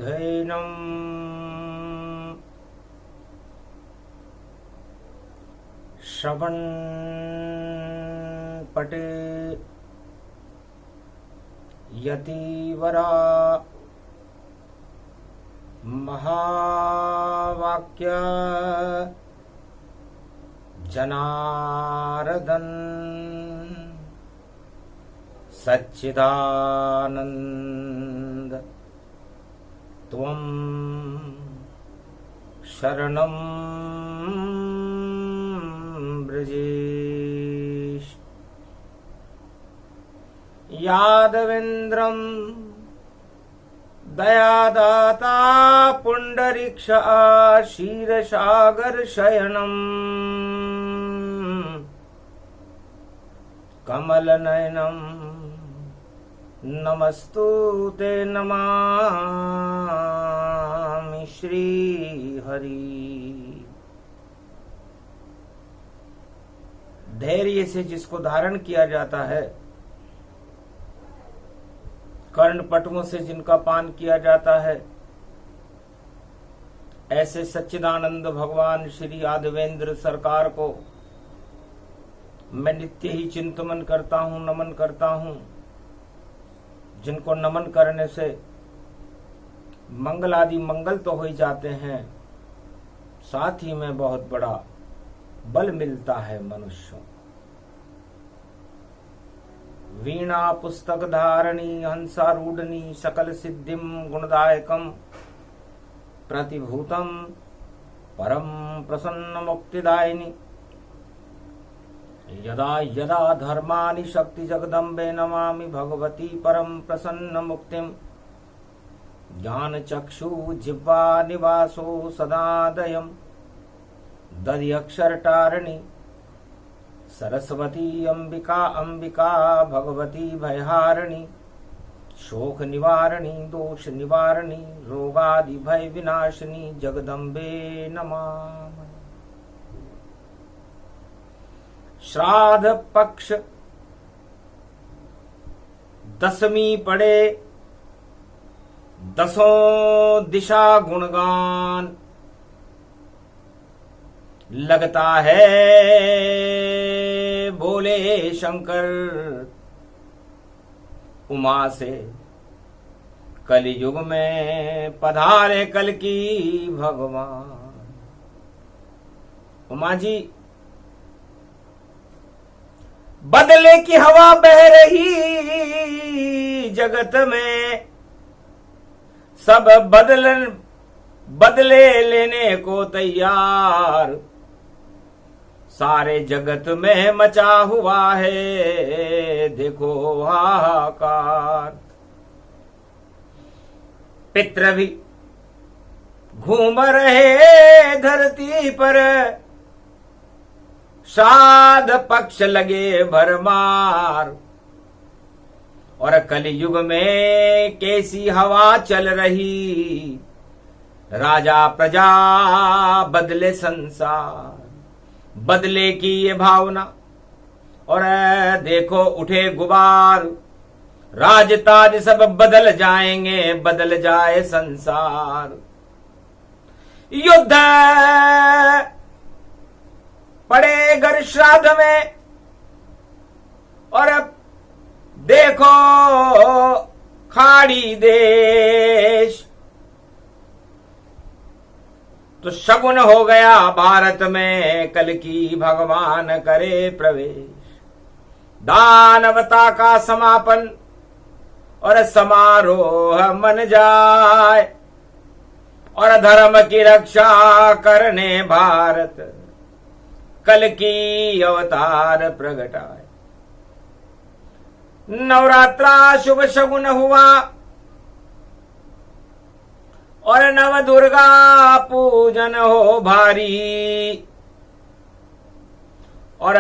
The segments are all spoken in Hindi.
अध्ययनम् श्रवण पटे यतिवरा महावाक्य जनार्दन सच्चिदानंद त्वं शरणं ब्रजेश। यादवेन्द्रं दयादाता पुंडरीक्ष क्षीरसागर शयनम् कमलनयनम् नमस्तुते नमामि श्रीहरि। धैर्य से जिसको धारण किया जाता है, कर्णपटुओं से जिनका पान किया जाता है, ऐसे सच्चिदानंद भगवान श्री यादवेंद्र सरकार को मैं नित्य ही चिंतन करता हूं, नमन करता हूं। जिनको नमन करने से मंगल आदि मंगल तो हो ही जाते हैं, साथ ही में बहुत बड़ा बल मिलता है मनुष्यों। वीणा पुस्तक धारणी हंसारूढ़नी सकल सिद्धिम गुणदायकम प्रतिभूतम परम प्रसन्न मुक्तिदायिनी। यदा यदा धर्मानि शक्ति जगदम्बे नमामि भगवती परम प्रसन्न मुक्तिम। ज्ञान चक्षु जिह्वा निवासो सदादयम् दधि अक्षर टारणी सरस्वती अंबिका अंबिका भगवती भयहारिणी। शोक निवारणी दोष निवारणी रोगादि भय विनाशिनी जगदम्बे नमामि। श्राद्ध पक्ष दसवीं पड़े दसों दिशा गुणगान। लगता है बोले शंकर उमा से कलयुग में पधारे कल की भगवान। उमा जी, बदले की हवा बह रही जगत में, सब बदले लेने को तैयार। सारे जगत में मचा हुआ है देखो हाहाकार। पितृ भी घूम रहे धरती पर, श्राद्ध पक्ष लगे भरमार। और कलयुग में कैसी हवा चल रही, राजा प्रजा बदले संसार। बदले की ये भावना और देखो उठे गुबार। राज ताज सब बदल जाएंगे, बदल जाए संसार। युद्ध पड़े घर श्राद्ध में और अब देखो खाड़ी देश। तो शगुन हो गया भारत में, कल की भगवान करे प्रवेश। दानवता का समापन और समारोह मन जाए, और धर्म की रक्षा करने भारत कल की अवतार प्रगटाए। नवरात्रा शुभ शगुन हुआ और नव दुर्गा पूजन हो भारी। और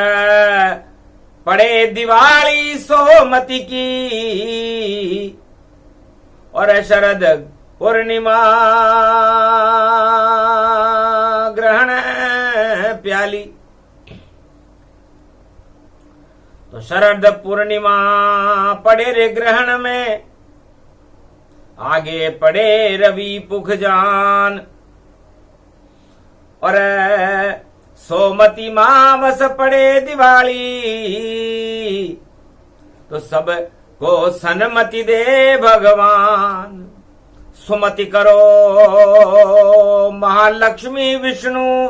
पड़े दिवाली सोमती की और शरद पूर्णिमा ग्रहण प्याली। तो शरद पूर्णिमा पड़े रे ग्रहण में, आगे पड़े रवि पुख जान। और सोमती मावस पड़े दिवाली, तो सब को सन्मति दे भगवान। सुमति करो महालक्ष्मी विष्णु,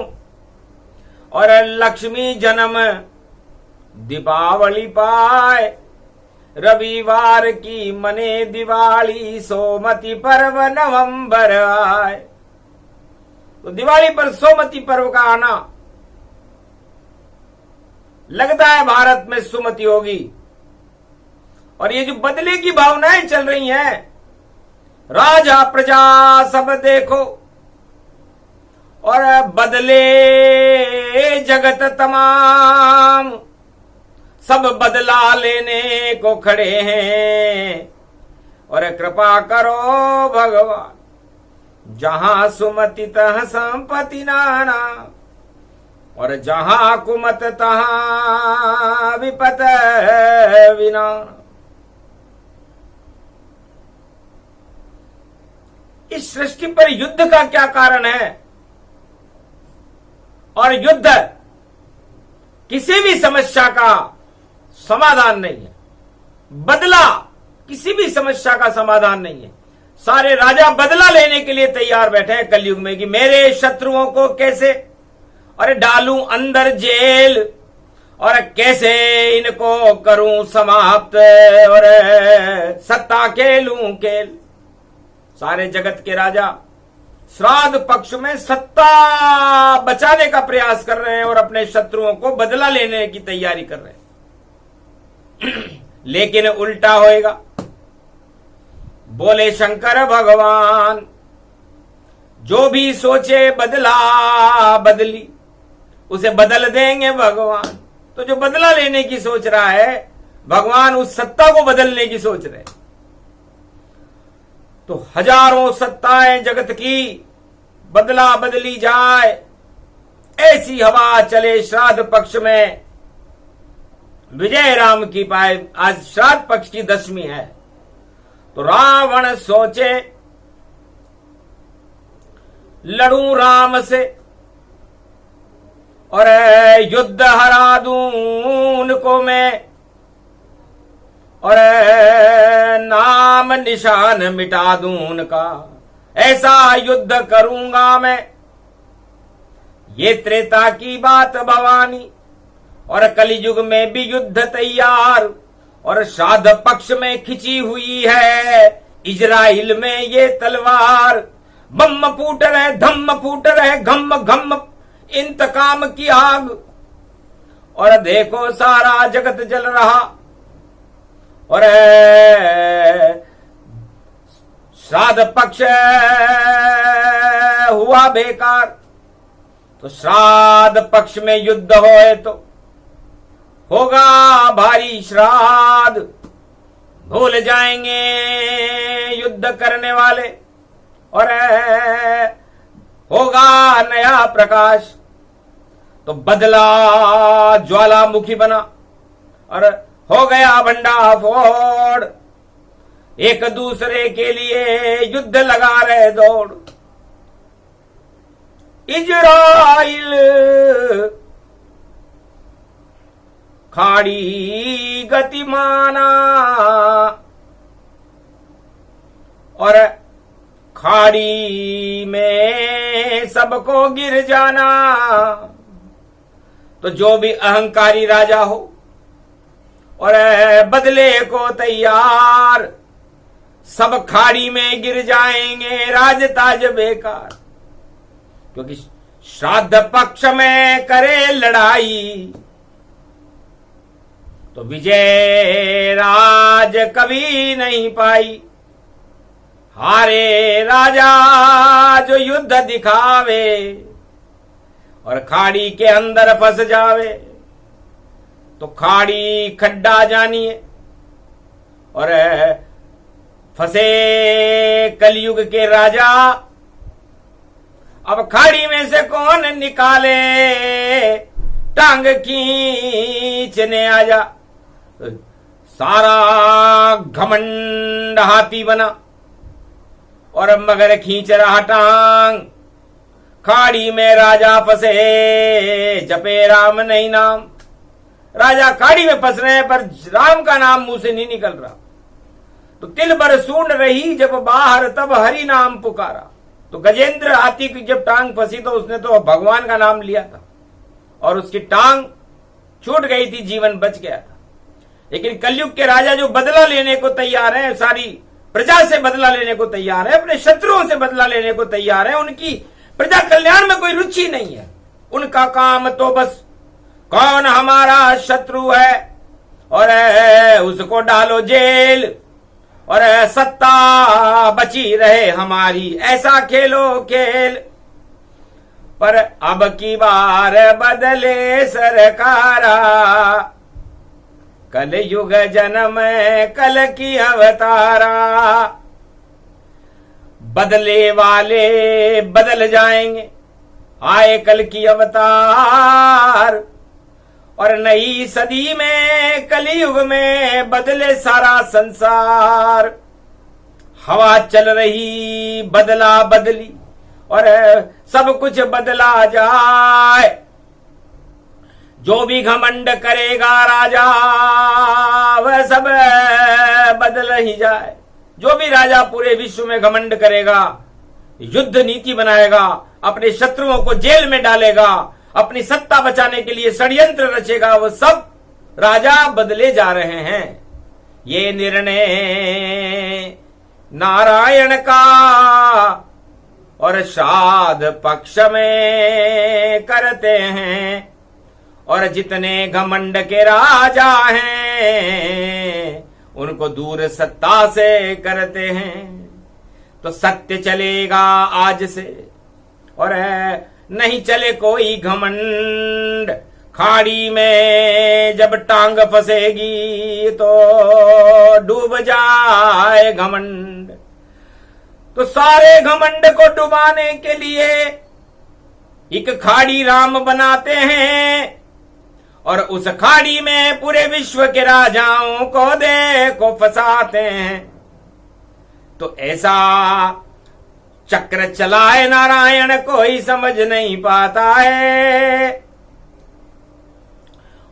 और लक्ष्मी जन्म दीपावली पाए। रविवार की मने दिवाली, सोमती पर्व नवंबर आए। तो दिवाली पर सोमती पर्व का आना, लगता है भारत में सुमति होगी। और ये जो बदले की भावनाएं चल रही हैं, राजा प्रजा सब देखो, और बदले जगत तमाम, सब बदला लेने को खड़े हैं। और कृपा करो भगवान, जहां सुमति तह संपत्ति नाना, और जहां कुमत तहां विपत विनाना। इस सृष्टि पर युद्ध का क्या कारण है? और युद्ध किसी भी समस्या का समाधान नहीं है। बदला किसी भी समस्या का समाधान नहीं है। सारे राजा बदला लेने के लिए तैयार बैठे हैं कलयुग में कि मेरे शत्रुओं को कैसे अरे डालूं अंदर जेल, और कैसे इनको करूं समाप्त, और सत्ता खेलूं खेल। सारे जगत के राजा श्राद्ध पक्ष में सत्ता बचाने का प्रयास कर रहे हैं और अपने शत्रुओं को बदला लेने की तैयारी कर रहे हैं। लेकिन उल्टा होएगा। बोले शंकर भगवान, जो भी सोचे बदला बदली, उसे बदल देंगे भगवान। तो जो बदला लेने की सोच रहा है, भगवान उस सत्ता को बदलने की सोच रहे हैं। तो हजारों सत्ताएं जगत की बदला बदली जाए, ऐसी हवा चले श्राद्ध पक्ष में। विजय राम की पाए। आज श्राद्ध पक्ष की 10वीं है। तो रावण सोचे लड़ूं राम से, और युद्ध हरा दूं उनको मैं, और नाम निशान मिटा दूं उनका। ऐसा युद्ध करूंगा मैं। ये त्रेता की बात भवानी, और कलियुग में भी युद्ध तैयार। और श्राद्ध पक्ष में खिंची हुई है इजराइल में ये तलवार। बम फूट रहे, धम्म फूट रहे, घम घम इंतकाम की आग। और देखो सारा जगत जल रहा, और श्राद्ध पक्ष हुआ बेकार। तो श्राद्ध पक्ष में युद्ध होए तो होगा भारी श्राद्ध। भूल जाएंगे युद्ध करने वाले, और होगा नया प्रकाश। तो बदला ज्वालामुखी बना, और हो गया भंडाफोड़। एक दूसरे के लिए युद्ध लगा रहे दौड़। इजराइल खाड़ी गतिमाना, और खाड़ी में सबको गिर जाना। तो जो भी अहंकारी राजा हो और बदले को तैयार, सब खाड़ी में गिर जाएंगे, राजताज बेकार। क्योंकि श्राद्ध पक्ष में करे लड़ाई, तो विजय राज कभी नहीं पाई। हारे राजा जो युद्ध दिखावे, और खाड़ी के अंदर फंस जावे। तो खाड़ी खड्डा जानिए, और फंसे कलयुग के राजा। अब खाड़ी में से कौन निकाले, टांग खींचने आजा। सारा घमंड हाथी बना, और मगर खींच रहा टांग। खाड़ी में राजा फंसे, जपे राम नहीं नाम। राजा खाड़ी में फंस रहे हैं पर राम का नाम मुंह से नहीं निकल रहा। तो तिल भर सूंड रही जब बाहर, तब हरि नाम पुकारा। तो गजेंद्र हाथी की जब टांग फंसी तो उसने तो भगवान का नाम लिया था और उसकी टांग छूट गई थी, जीवन बच गया था। लेकिन कलयुग के राजा जो बदला लेने को तैयार हैं, सारी प्रजा से बदला लेने को तैयार है, अपने शत्रुओं से बदला लेने को तैयार है, उनकी प्रजा कल्याण में कोई रुचि नहीं है। उनका काम तो बस कौन हमारा शत्रु है और उसको डालो जेल और सत्ता बची रहे हमारी, ऐसा खेलो खेल। पर अब की बार बदले सरकारा, कल युग जन्म कल की अवतारा। बदले वाले बदल जाएंगे, आए कल की अवतार। और नई सदी में कलयुग में बदले सारा संसार। हवा चल रही बदला बदली और सब कुछ बदला जाए। जो भी घमंड करेगा राजा वह सब बदल ही जाए। जो भी राजा पूरे विश्व में घमंड करेगा, युद्ध नीति बनाएगा, अपने शत्रुओं को जेल में डालेगा, अपनी सत्ता बचाने के लिए षड्यंत्र रचेगा, वो सब राजा बदले जा रहे हैं। ये निर्णय नारायण का और श्राद्ध पक्ष में करते हैं। और जितने घमंड के राजा हैं उनको दूर सत्ता से करते हैं। तो सत्य चलेगा आज से और नहीं चले कोई घमंड। खाड़ी में जब टांग फंसेगी तो डूब जाए घमंड। तो सारे घमंड को डुबाने के लिए एक खाड़ी राम बनाते हैं और उस खाड़ी में पूरे विश्व के राजाओं को देखो फंसाते हैं। तो ऐसा चक्र चलाए नारायण कोई समझ नहीं पाता है।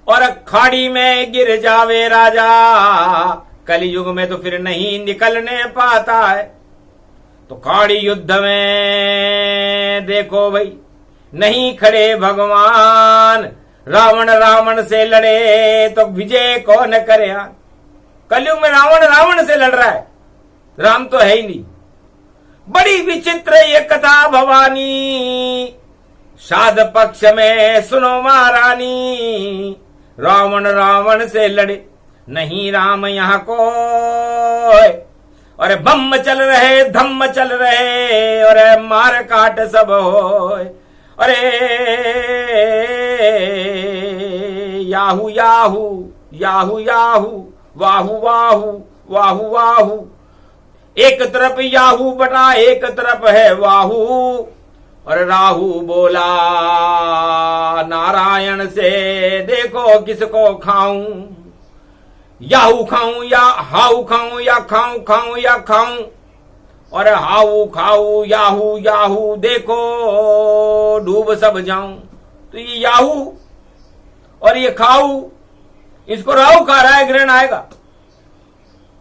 और खाड़ी में गिर जावे राजा, कलयुग में तो फिर नहीं निकलने पाता है। तो खाड़ी युद्ध में देखो भाई नहीं खड़े भगवान। रावण से लड़े तो विजय कौन करे। कलयुग में रावण से लड़ रहा है, राम तो है ही नहीं। बड़ी विचित्र ये कथा भवानी, श्राद्ध पक्ष में सुनो महारानी। रावण से लड़े नहीं राम यहाँ को। और बम चल रहे धम्म चल रहे और मार काट सब हो। अरे याहू याहू याहू याहू वाहू वाहू वाहू वाहू। एक तरफ याहू बटा एक तरफ है वाहू। और राहु बोला नारायण से देखो किसको खाऊं। याहू खाऊं या हाउ खाऊं या खाऊं या खाऊं। और हाउ खाऊ याहू याहू देखो डूब सब जाऊं। तो ये याहू और ये खाऊ, इसको राहु खा रहा है, ग्रहण आएगा।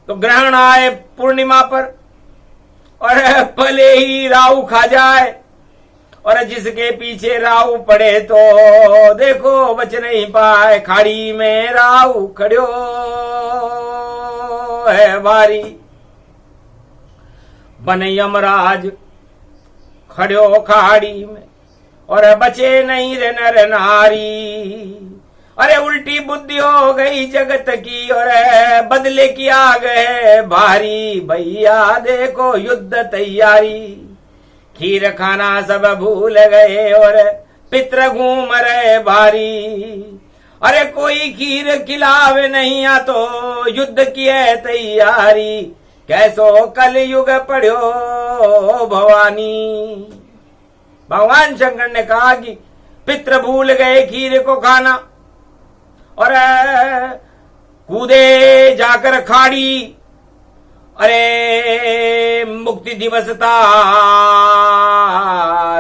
तो ग्रहण आए पूर्णिमा पर और भले ही राहु खा जाए और जिसके पीछे राहु पड़े तो देखो बच नहीं पाए। खाड़ी में राहु खड़ो है भारी। बन यमराज खड़ो खाड़ी में और बचे नहीं रे नर नारी। अरे उल्टी बुद्धि हो गई जगत की और बदले की आ गए भारी। भैया देखो युद्ध तैयारी। खीर खाना सब भूल गए और पितर घूम रहे भारी। अरे कोई खीर खिलावे नहीं आ तो युद्ध की है तैयारी। कैसो कल युग पढ़ो भवानी। भगवान शंकर ने कहा कि पितर भूल गए खीर को खाना और कूदे जाकर खाड़ी अरे मुक्ति दिवस था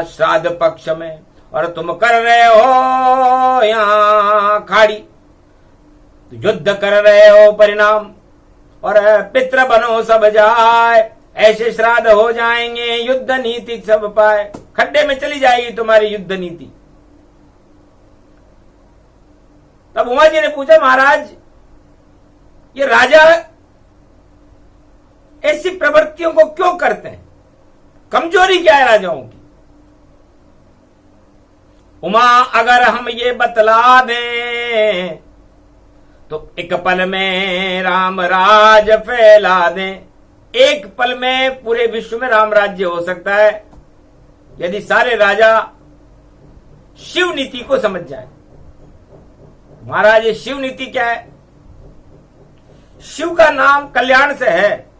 श्राद्ध पक्ष में और तुम कर रहे हो यहां खाड़ी, युद्ध कर रहे हो परिणाम और पितृ बनो सब जाए, ऐसे श्राद्ध हो जाएंगे युद्ध नीति सब पाए, खड्डे में चली जाएगी तुम्हारी युद्ध नीति। तब उमा जी ने पूछा महाराज ये राजा ऐसी प्रवृत्तियों को क्यों करते हैं, कमजोरी क्या है राजाओं की? उमा अगर हम ये बतला दें तो एक पल में राम राज फैला दें। एक पल में पूरे विश्व में राम राज्य हो सकता है यदि सारे राजा शिव नीति को समझ जाए। महाराज ये शिव नीति क्या है? शिव का नाम कल्याण से है।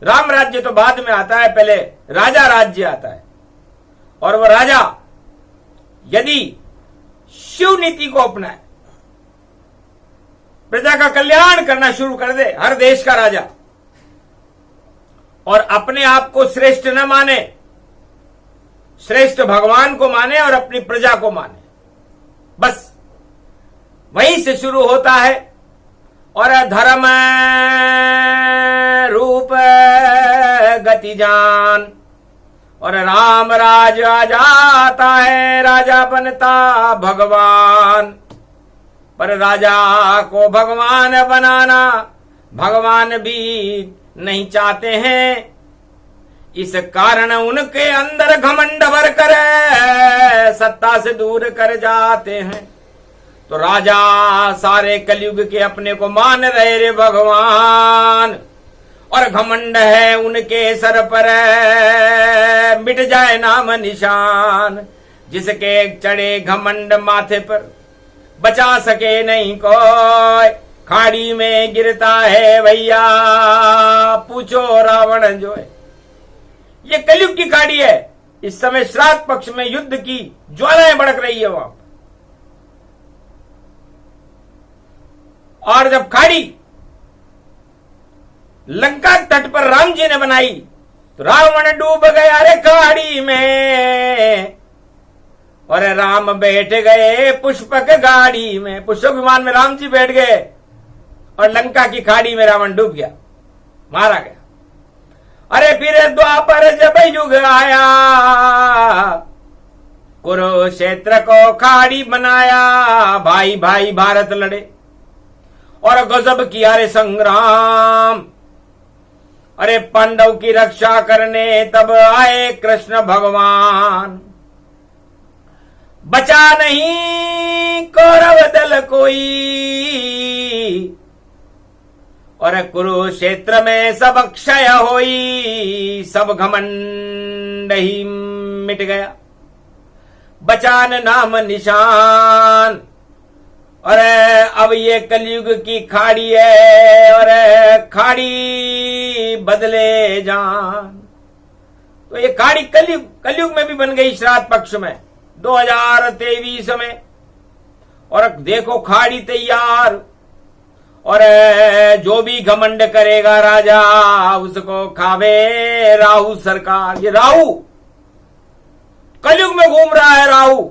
राम राज्य तो बाद में आता है, पहले राजा राज्य आता है। और वह राजा यदि शिव नीति को अपनाए, प्रजा का कल्याण करना शुरू कर दे, हर देश का राजा, और अपने आप को श्रेष्ठ न माने, श्रेष्ठ भगवान को माने और अपनी प्रजा को माने, बस वहीं से शुरू होता है। और धर्म रूप गति जान और राम राज आ जाता है, राजा बनता भगवान। पर राजा को भगवान बनाना भगवान भी नहीं चाहते हैं, इस कारण उनके अंदर घमंड भर कर सत्ता से दूर कर जाते हैं। तो राजा सारे कलयुग के अपने को मान रहे रे भगवान, और घमंड है उनके सर पर, मिट जाए नाम निशान। जिसके चढ़े घमंड माथे पर बचा सके नहीं कोई, खाड़ी में गिरता है भैया पूछो रावण जो है। ये कलयुग की खाड़ी है। इस समय श्राद्ध पक्ष में युद्ध की ज्वालाएं भड़क रही है वहां। और जब खाड़ी लंका तट पर राम जी ने बनाई तो रावण डूब गया रे खाड़ी में, और राम बैठ गए पुष्पक गाड़ी में। पुष्पक विमान में राम जी बैठ गए और लंका की खाड़ी में रावण डूब गया, मारा गया। अरे फिर द्वापर जब युग आया, कुरुक्षेत्र को खाड़ी बनाया, भाई भाई भारत लड़े और गजब किया रे संग्राम। अरे पांडव की रक्षा करने तब आए कृष्ण भगवान, बचा नहीं कौरव दल कोई, और कुरुक्षेत्र में सब क्षय होई, सब घमंड ही मिट गया, बचान नाम निशान। और अब ये कलयुग की खाड़ी है और खाड़ी बदले जान। तो ये खाड़ी कलयुग में भी बन गई श्राद्ध पक्ष में 2023 में। और देखो खाड़ी तैयार, और जो भी घमंड करेगा राजा उसको खावे राहु सरकार। ये राहु कलयुग में घूम रहा है, राहु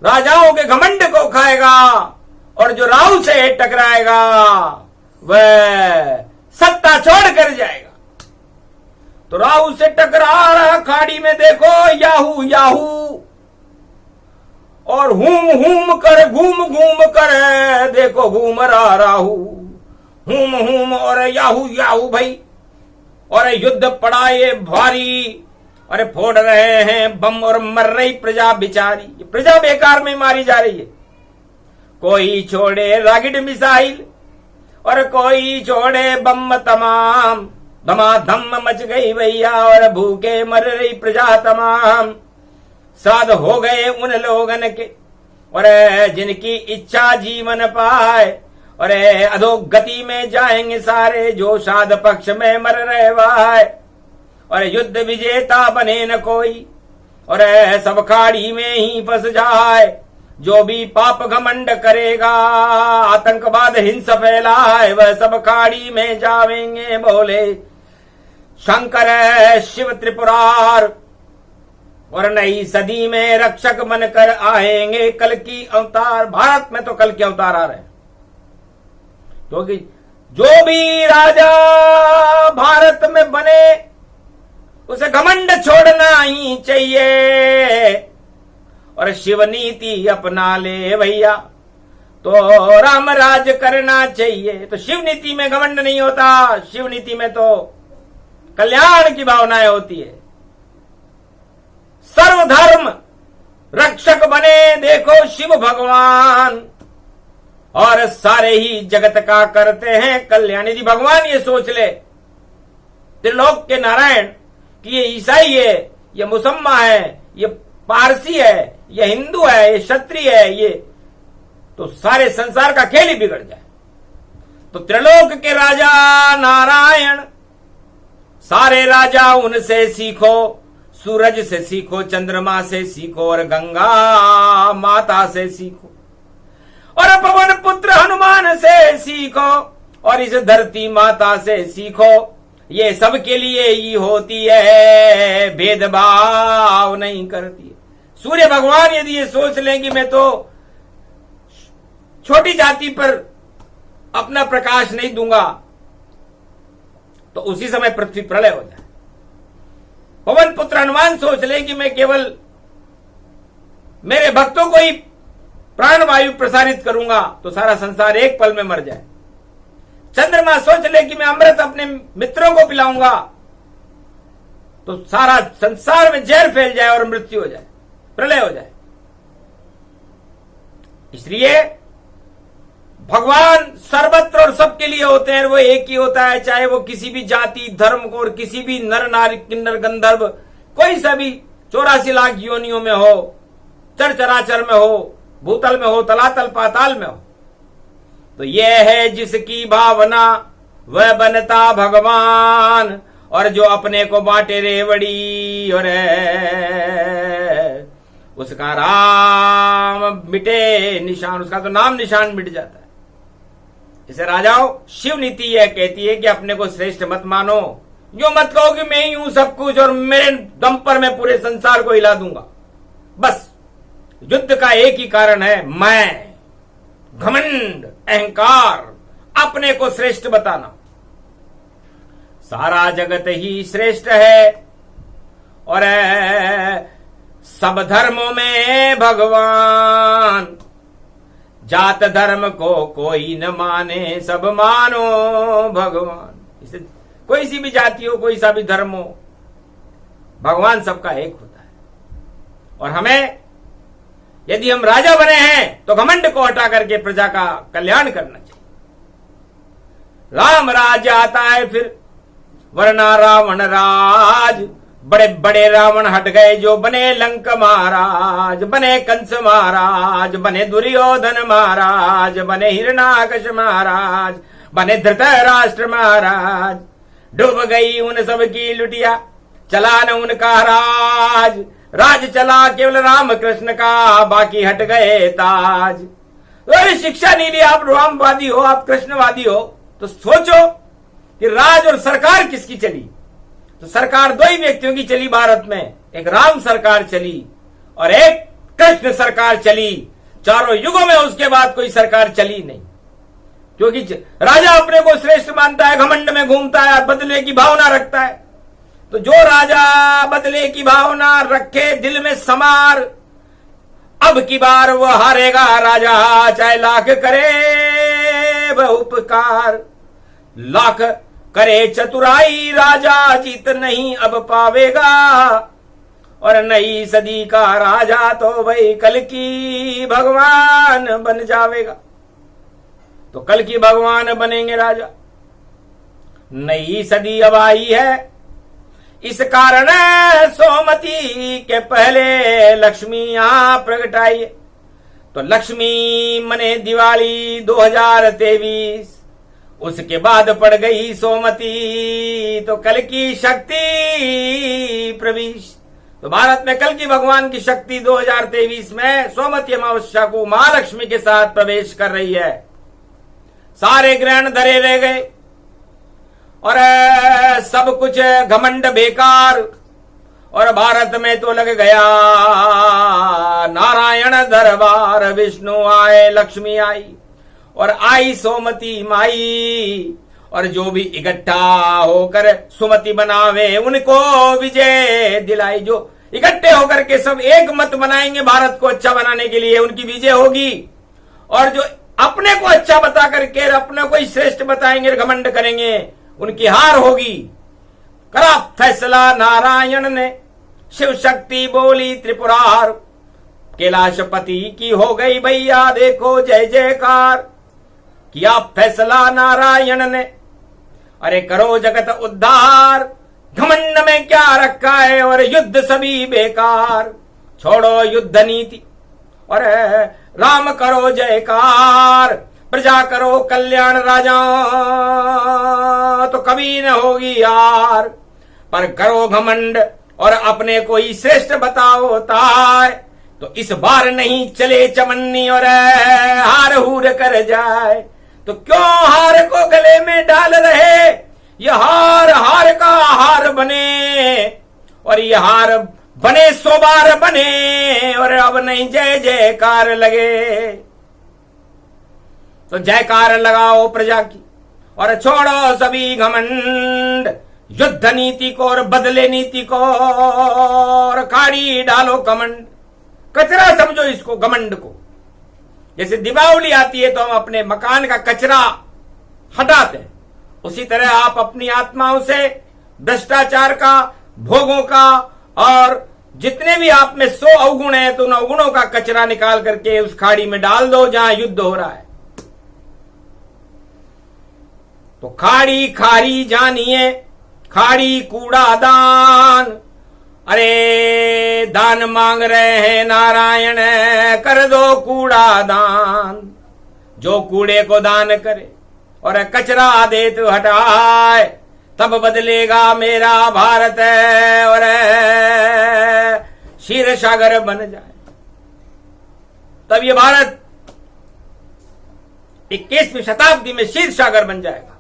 राजाओं के घमंड को खाएगा, और जो राहु से टकराएगा वह सत्ता छोड़ कर जाएगा। तो राहु से टकरा रहा खाड़ी में, देखो याहू याहू, और घूम घूम कर देखो घूम रहा राहु, हूम और याहू याहू भाई। और युद्ध पड़ा ये भारी, अरे फोड़ रहे हैं बम और मर रही प्रजा बेचारी। ये प्रजा बेकार में मारी जा रही है। कोई छोड़े रॉकेट मिसाइल और कोई छोड़े बम तमाम, धमाधम मच गई भैया और भूखे मर रही प्रजा तमाम। साध हो गए उन लोगन के और जिनकी इच्छा जीवन पाए, और अधोगति में जाएंगे सारे जो साध पक्ष में मर रहे वाय। और युद्ध विजेता बने न कोई, और सब खाड़ी में ही फंस जाए, जो भी पाप घमंड करेगा, आतंकवाद हिंसा फैलाए, वह सब खाड़ी में जावेंगे, बोले शंकर शिव त्रिपुरार। और नई सदी में रक्षक बनकर आएंगे कल की अवतार। भारत में तो कल के अवतार आ रहे हैं, क्योंकि जो भी राजा भारत में बने उसे घमंड छोड़ना ही चाहिए और शिव नीति अपना ले भैया, तो राम राज करना चाहिए। तो शिव नीति में घमंड नहीं होता, शिव नीति में तो कल्याण की भावनाएं होती है। सर्वधर्म रक्षक बने देखो शिव भगवान, और सारे ही जगत का करते हैं कल्याण। यदि भगवान ये सोच ले त्रिलोक के नारायण कि ये ईसाई है, ये मुसलमान है, ये पारसी है, ये हिंदू है, ये क्षत्रिय है, ये तो सारे संसार का खेल ही बिगड़ जाए। तो त्रिलोक के राजा नारायण, सारे राजा उनसे सीखो, सूरज से सीखो, चंद्रमा से सीखो और गंगा माता से सीखो और पवन पुत्र हनुमान से सीखो और इस धरती माता से सीखो। ये सबके लिए ही होती है, भेदभाव नहीं करती है। सूर्य भगवान यदि ये सोच लें कि मैं तो छोटी जाति पर अपना प्रकाश नहीं दूंगा, तो उसी समय पृथ्वी प्रलय हो जाए। पवन पुत्र हनुमान सोच ले कि मैं केवल मेरे भक्तों को ही प्राण वायु प्रसारित करूंगा, तो सारा संसार एक पल में मर जाए। चंद्रमा सोच ले कि मैं अमृत अपने मित्रों को पिलाऊंगा, तो सारा संसार में जहर फैल जाए और मृत्यु हो जाए, प्रलय हो जाए। इसलिए भगवान सर्वत्र और सबके लिए होते हैं, वो एक ही होता है, चाहे वो किसी भी जाति धर्म को और किसी भी नर नारी किन्नर गंधर्व कोई सा भी 84 लाख योनियों में हो, चराचर में हो, भूतल में हो, तलातल पाताल में हो। तो ये है जिसकी भावना वह बनता भगवान, और जो अपने को बांटे रेवड़ी और उसका राम मिटे निशान, उसका तो नाम निशान मिट जाता है। इसे राजाओं शिव नीति यह कहती है कि अपने को श्रेष्ठ मत मानो, जो मत कहो कि मैं ही हूं सब कुछ और मेरे दम पर मैं पूरे संसार को हिला दूंगा। बस युद्ध का एक ही कारण है, मैं, घमंड, अहंकार, अपने को श्रेष्ठ बताना। सारा जगत ही श्रेष्ठ है और सब धर्मों में भगवान, जात धर्म को कोई न माने, सब मानो भगवान। इसे कोई सी भी जाति हो, कोई सा भी धर्म हो, भगवान सबका एक होता है। और हमें यदि हम राजा बने हैं तो घमंड को हटा करके प्रजा का कल्याण करना चाहिए। राम राज आता है फिर, वरना रावण राज। बड़े बड़े रावण हट गए, जो बने लंक महाराज, बने कंस महाराज, बने दुर्योधन महाराज, बने हिरणाकश महाराज, बने धृतराष्ट्र महाराज। डूब गई उन सब की लुटिया, चला न उनका राज, राज चला केवल राम कृष्ण का, बाकी हट गए ताज। अरे शिक्षा नहीं ली, आप रामवादी हो, आप कृष्णवादी हो, तो सोचो कि राज और सरकार किसकी चली। तो सरकार दो ही व्यक्तियों की चली भारत में, एक राम सरकार चली और एक कृष्ण सरकार चली। चारों युगों में उसके बाद कोई सरकार चली नहीं, क्योंकि राजा अपने को श्रेष्ठ मानता है, घमंड में घूमता है, बदले की भावना रखता है। तो जो राजा बदले की भावना रखे दिल में समार, अब की बार वो हारेगा राजा, चाहे लाख करे वह उपकार। लाख करे चतुराई राजा, जीत नहीं अब पावेगा, और नई सदी का राजा तो भाई कल की भगवान बन जावेगा। तो कल की भगवान बनेंगे राजा। नई सदी अब आई है, इस कारण सोमती के पहले लक्ष्मी यहां प्रकट आई है। तो लक्ष्मी मने दिवाली 2023, उसके बाद पड़ गई सोमती, तो कल की शक्ति प्रवेश तो भारत में कल की भगवान की शक्ति 2023 में सोमवती अमावस्या को महालक्ष्मी के साथ प्रवेश कर रही है। सारे ग्रहण धरे रह गए और सब कुछ घमंड बेकार, और भारत में तो लग गया नारायण दरबार। विष्णु आए, लक्ष्मी आई, और आई सोमती माई, और जो भी इकट्ठा होकर सुमति बनावे उनको विजय दिलाई। जो इकट्ठे होकर के सब एक मत बनाएंगे भारत को अच्छा बनाने के लिए, उनकी विजय होगी। और जो अपने को अच्छा बता करके अपने को ही श्रेष्ठ बताएंगे, घमंड करेंगे, उनकी हार होगी। करा फैसला नारायण ने, शिव शक्ति बोली त्रिपुरार, कैलाशपति की हो गई भैया देखो जय जयकार। किया फैसला नारायण ने, अरे करो जगत उद्धार। घमंड में क्या रखा है, और युद्ध सभी बेकार। छोड़ो युद्ध नीति और राम करो जयकार। प्रजा करो कल्याण राजा, तो कभी न होगी यार। पर करो घमंड और अपने को ही श्रेष्ठ बताओ ताय, तो इस बार नहीं चले चमन्नी और हार हूर कर जाए। तो क्यों हार को गले में डाल रहे, यह हार हार का हार बने, और यह हार बने 100 बार बने, और अब नहीं जय जयकार लगे। तो जयकार लगाओ प्रजा की, और छोड़ो सभी घमंड। युद्ध नीति को और बदले नीति को, और खाड़ी डालो घमंड। कचरा समझो इसको, घमंड को। जैसे दीपावली आती है तो हम अपने मकान का कचरा हटाते हैं, उसी तरह आप अपनी आत्माओं से भ्रष्टाचार का, भोगों का, और जितने भी आप में 100 अवगुण है, तो उन अवगुणों का कचरा निकाल करके उस खाड़ी में डाल दो जहां युद्ध हो रहा है। तो खाड़ी खारी जानिए, खाड़ी कूड़ादान। अरे दान मांग रहे हैं नारायण, कर दो कूड़ादान। जो कूड़े को दान करे और कचरा दे तो हटाए, तब बदलेगा मेरा भारत, और क्षीर सागर बन जाए। तब ये भारत 21वीं शताब्दी में क्षीर सागर बन जाएगा।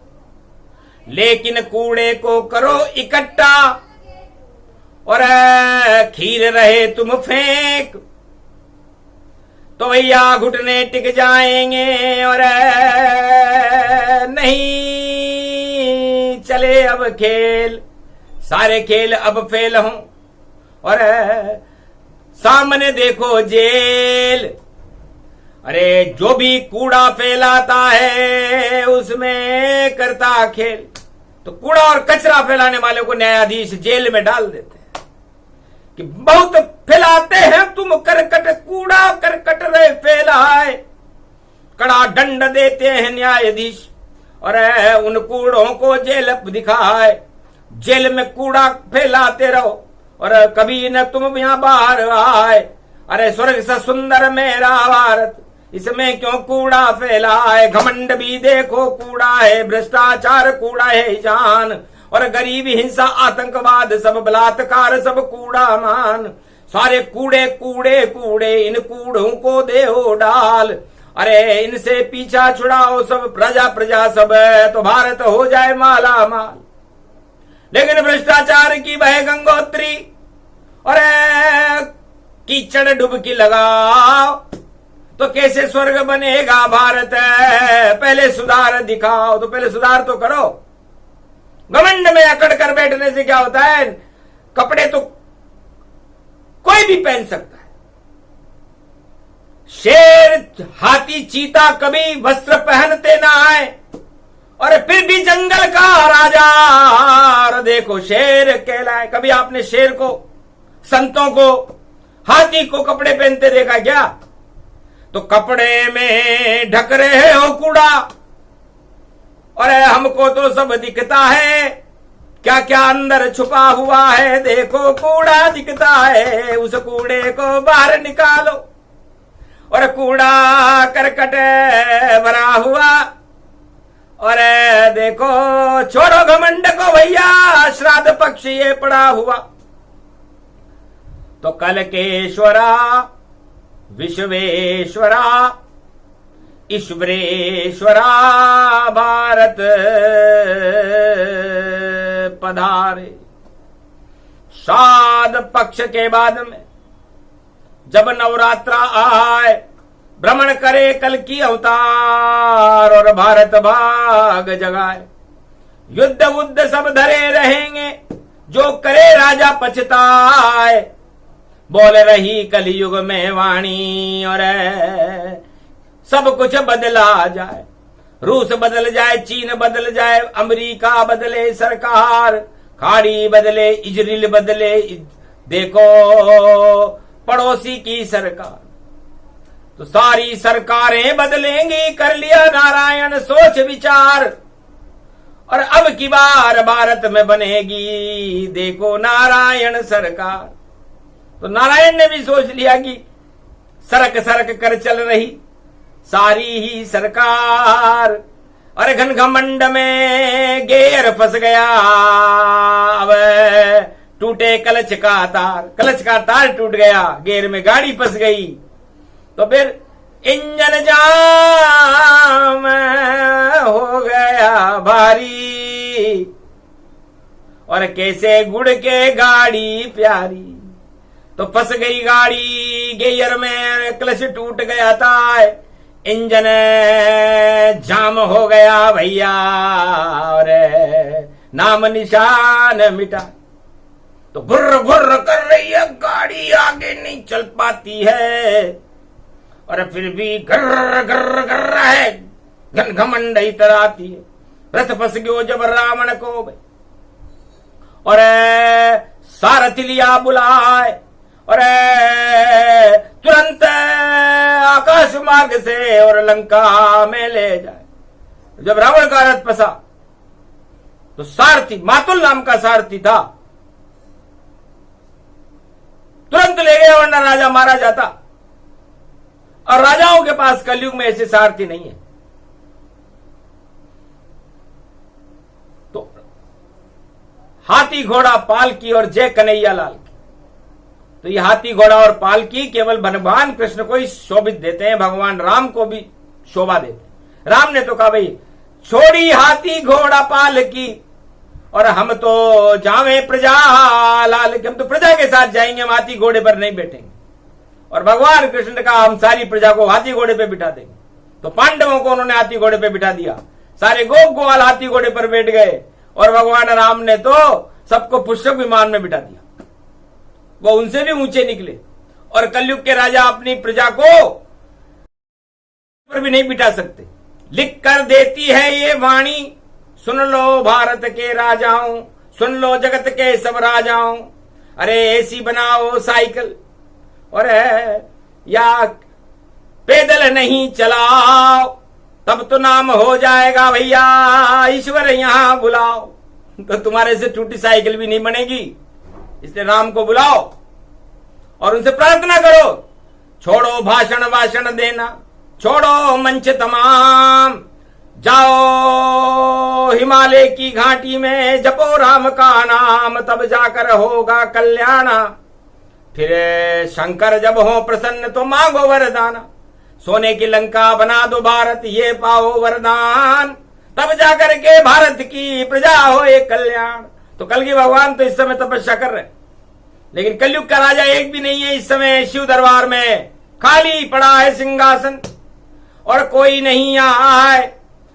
लेकिन कूड़े को करो इकट्ठा, और खीर रहे तुम फेंक, तो भैया घुटने टिक जाएंगे, और नहीं चले अब खेल। सारे खेल अब फेल हों, और सामने देखो जेल। अरे जो भी कूड़ा फैलाता है उसमें करता खेल। तो कूड़ा और कचरा फैलाने वाले को न्यायाधीश जेल में डाल देते हैं कि बहुत फैलाते हैं तुम करकट, कूड़ा करकट रहे फैलाए। कड़ा दंड देते हैं न्यायाधीश, और उन कूड़ों को जेल दिखाए। जेल में कूड़ा फैलाते रहो और कभी न तुम यहां बाहर आए। अरे स्वर्ग से सुंदर मेरा भारत, इसमें क्यों कूड़ा फैला है। घमंड भी देखो कूड़ा है, भ्रष्टाचार कूड़ा है जान, और गरीबी हिंसा आतंकवाद सब बलात्कार सब कूड़ा मान। सारे कूड़े कूड़े कूड़े, इन कूड़ों को देहो डाल। अरे इनसे पीछा छुड़ाओ सब, प्रजा प्रजा सब, तो भारत हो जाए माला माल। लेकिन भ्रष्टाचार की बह गंगोत्री, और कीचड़ डुबकी लगाओ, तो कैसे स्वर्ग बनेगा भारत। पहले सुधार दिखाओ, तो पहले सुधार तो करो। घमंड में अकड़ कर बैठने से क्या होता है, कपड़े तो कोई भी पहन सकता है। शेर हाथी चीता कभी वस्त्र पहनते ना आए, और फिर भी जंगल का राजा, और देखो शेर कहलाए। कभी आपने शेर को, संतों को, हाथी को कपड़े पहनते देखा क्या। तो कपड़े में ढक रहे हो कूड़ा, और हमको तो सब दिखता है, क्या क्या अंदर छुपा हुआ है। देखो कूड़ा दिखता है, उस कूड़े को बाहर निकालो, और कूड़ा करकट भरा हुआ। और देखो छोड़ो घमंड को भैया, श्राद्ध पक्ष ये पड़ा हुआ। तो कलकेश्वरा विश्वेश्वरा ईश्वरेश्वरा भारत पधारे। श्राद्ध पक्ष के बाद में जब नवरात्रा आए, भ्रमण करे कल की अवतार और भारत भाग जगाए। युद्ध बुद्ध सब धरे रहेंगे, जो करे राजा पछताए। बोल रही कलयुग में वाणी और सब कुछ बदला जाए। रूस बदल जाए, चीन बदल जाए, अमेरिका बदले सरकार, खाड़ी बदले, इजराइल बदले, देखो पड़ोसी की सरकार। तो सारी सरकारें बदलेंगी, कर लिया नारायण सोच विचार। और अब की बार भारत में बनेगी देखो नारायण सरकार। तो नारायण ने भी सोच लिया कि सरक सरक कर चल रही सारी ही सरकार। और घन घमंड में गेर फंस गया, अब टूटे कलच का तार टूट गया, गेर में गाड़ी फंस गई। तो फिर इंजन जाम हो गया भारी, और कैसे गुड़ के गाड़ी प्यारी। तो फंस गई गाड़ी गेयर में, क्लच टूट गया था, इंजन जाम हो गया भैया, और नाम निशान मिटा। तो घुर्र घुर्र कर रही है गाड़ी, आगे नहीं चल पाती है, और फिर भी गर्र गर्र कर रहा है, घन घमंड इतर आती है। रथ फंस गयो जब रावण को, और सारथी लिया बुलाए, और तुरंत आकाश मार्ग से और लंका में ले जाए। जब रावण का रथ फंसा तो सारथी, मातुल नाम का सारथी था, तुरंत ले गया, वरना राजा मारा जाता। और राजाओं के पास कलयुग में ऐसे सारथी नहीं है। तो हाथी घोड़ा पालकी और जय कन्हैया लाल की। तो ये हाथी घोड़ा और पालकी केवल भगवान कृष्ण को ही शोभित देते हैं, भगवान राम को भी शोभा देते हैं। राम ने तो कहा भाई छोड़ी हाथी घोड़ा पालकी, और हम तो जावे प्रजा लाल की, हम तो प्रजा के साथ जाएंगे, हम हाथी घोड़े पर नहीं बैठेंगे। और भगवान कृष्ण ने कहा हम सारी प्रजा को हाथी घोड़े पे बिठा देंगे। तो पांडवों को उन्होंने हाथी घोड़े पे बिठा दिया, सारे गोप गोवाल हाथी घोड़े पर बैठ गए, और भगवान राम ने तो सबको पुष्पक विमान में बिठा दिया, वो उनसे भी ऊंचे निकले। और कलयुग के राजा अपनी प्रजा को पर भी नहीं बिठा सकते। लिख कर देती है ये वाणी, सुन लो भारत के राजाओं, सुन लो जगत के सब राजाओं। अरे ऐसी बनाओ साइकिल, और या पैदल नहीं चलाओ, तब तो नाम हो जाएगा भैया ईश्वर यहां बुलाओ। तो तुम्हारे से टूटी साइकिल भी नहीं बनेगी, इसलिए राम को बुलाओ और उनसे प्रार्थना करो। छोड़ो भाषण वाषण देना, छोड़ो मंच तमाम, जाओ हिमालय की घाटी में जपो राम का नाम, तब जाकर होगा कल्याण। फिर शंकर जब हो प्रसन्न तो मांगो वरदाना, सोने की लंका बना दो भारत ये पाओ वरदान, तब जाकर के भारत की प्रजा हो एक कल्याण। तो कल की भगवान तो इस समय तपस्या कर रहे, लेकिन कलयुग का राजा एक भी नहीं है इस समय शिव दरबार में, खाली पड़ा है सिंहासन, और कोई नहीं आए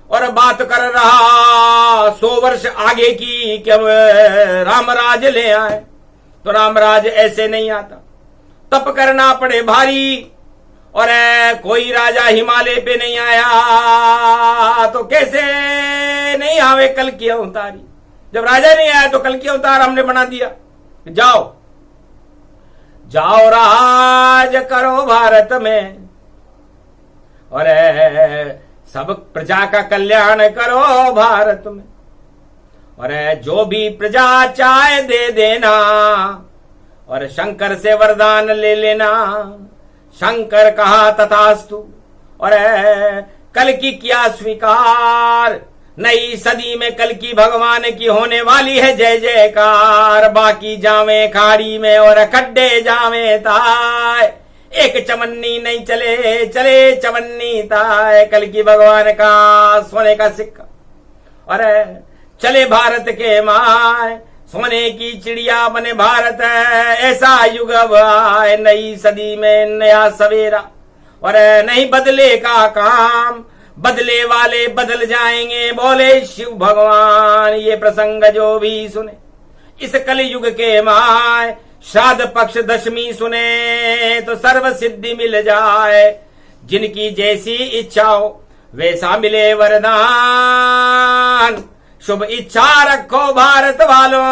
और बात कर रहा 100 वर्ष आगे की कि हम रामराज ले आए। तो रामराज ऐसे नहीं आता, तप करना पड़े भारी, और कोई राजा हिमालय पे नहीं आया तो कैसे नहीं आवे कल की अवतारी। जब राजा नहीं आया तो कल की अवतार हमने बना दिया। जाओ जाओ राज करो भारत में, और सब प्रजा का कल्याण करो भारत में, और जो भी प्रजा चाहे दे देना, और शंकर से वरदान ले लेना। शंकर कहा तथास्तु, और कल की किया स्वीकार, नई सदी में कल की भगवान की होने वाली है जय जयकार। बाकी जावे खाड़ी में और खड्डे जावे ताय, एक चवन्नी नहीं चले चले चवन्नी ताय। कल की भगवान का सोने का सिक्का और चले भारत के माय, सोने की चिड़िया बने भारत। ऐसा युग अब आए, नई सदी में नया सवेरा और नहीं बदले का काम, बदले वाले बदल जाएंगे बोले शिव भगवान। ये प्रसंग जो भी सुने इस कल युग के माय, श्राद्ध पक्ष दशमी सुने तो सर्व सिद्धि मिल जाए। जिनकी जैसी इच्छा हो वैसा मिले वरदान। शुभ इच्छा रखो भारत वालों,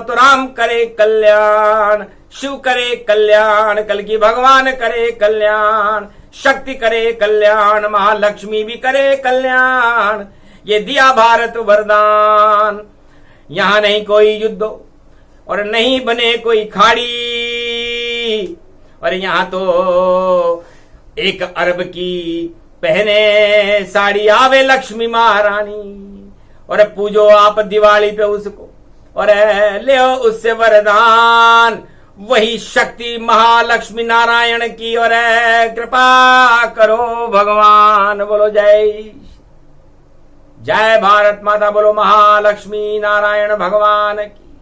तो राम करे कल्याण, शिव करे कल्याण, कल की भगवान करे कल्याण, शक्ति करे कल्याण, महालक्ष्मी भी करे कल्याण। ये दिया भारत वरदान। यहां नहीं कोई युद्ध और नहीं बने कोई खाड़ी, और यहां तो 1 अरब की पहने साड़ी आवे लक्ष्मी महारानी। और पूजो आप दिवाली पे उसको और ले उससे वरदान। वही शक्ति महालक्ष्मी नारायण की और कृपा करो भगवान। बोलो जय जय भारत माता, बोलो महालक्ष्मी नारायण भगवान की।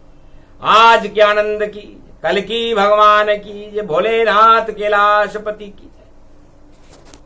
आज के आनंद की, कल की भगवान की, ये भोलेनाथ कैलाशपति की।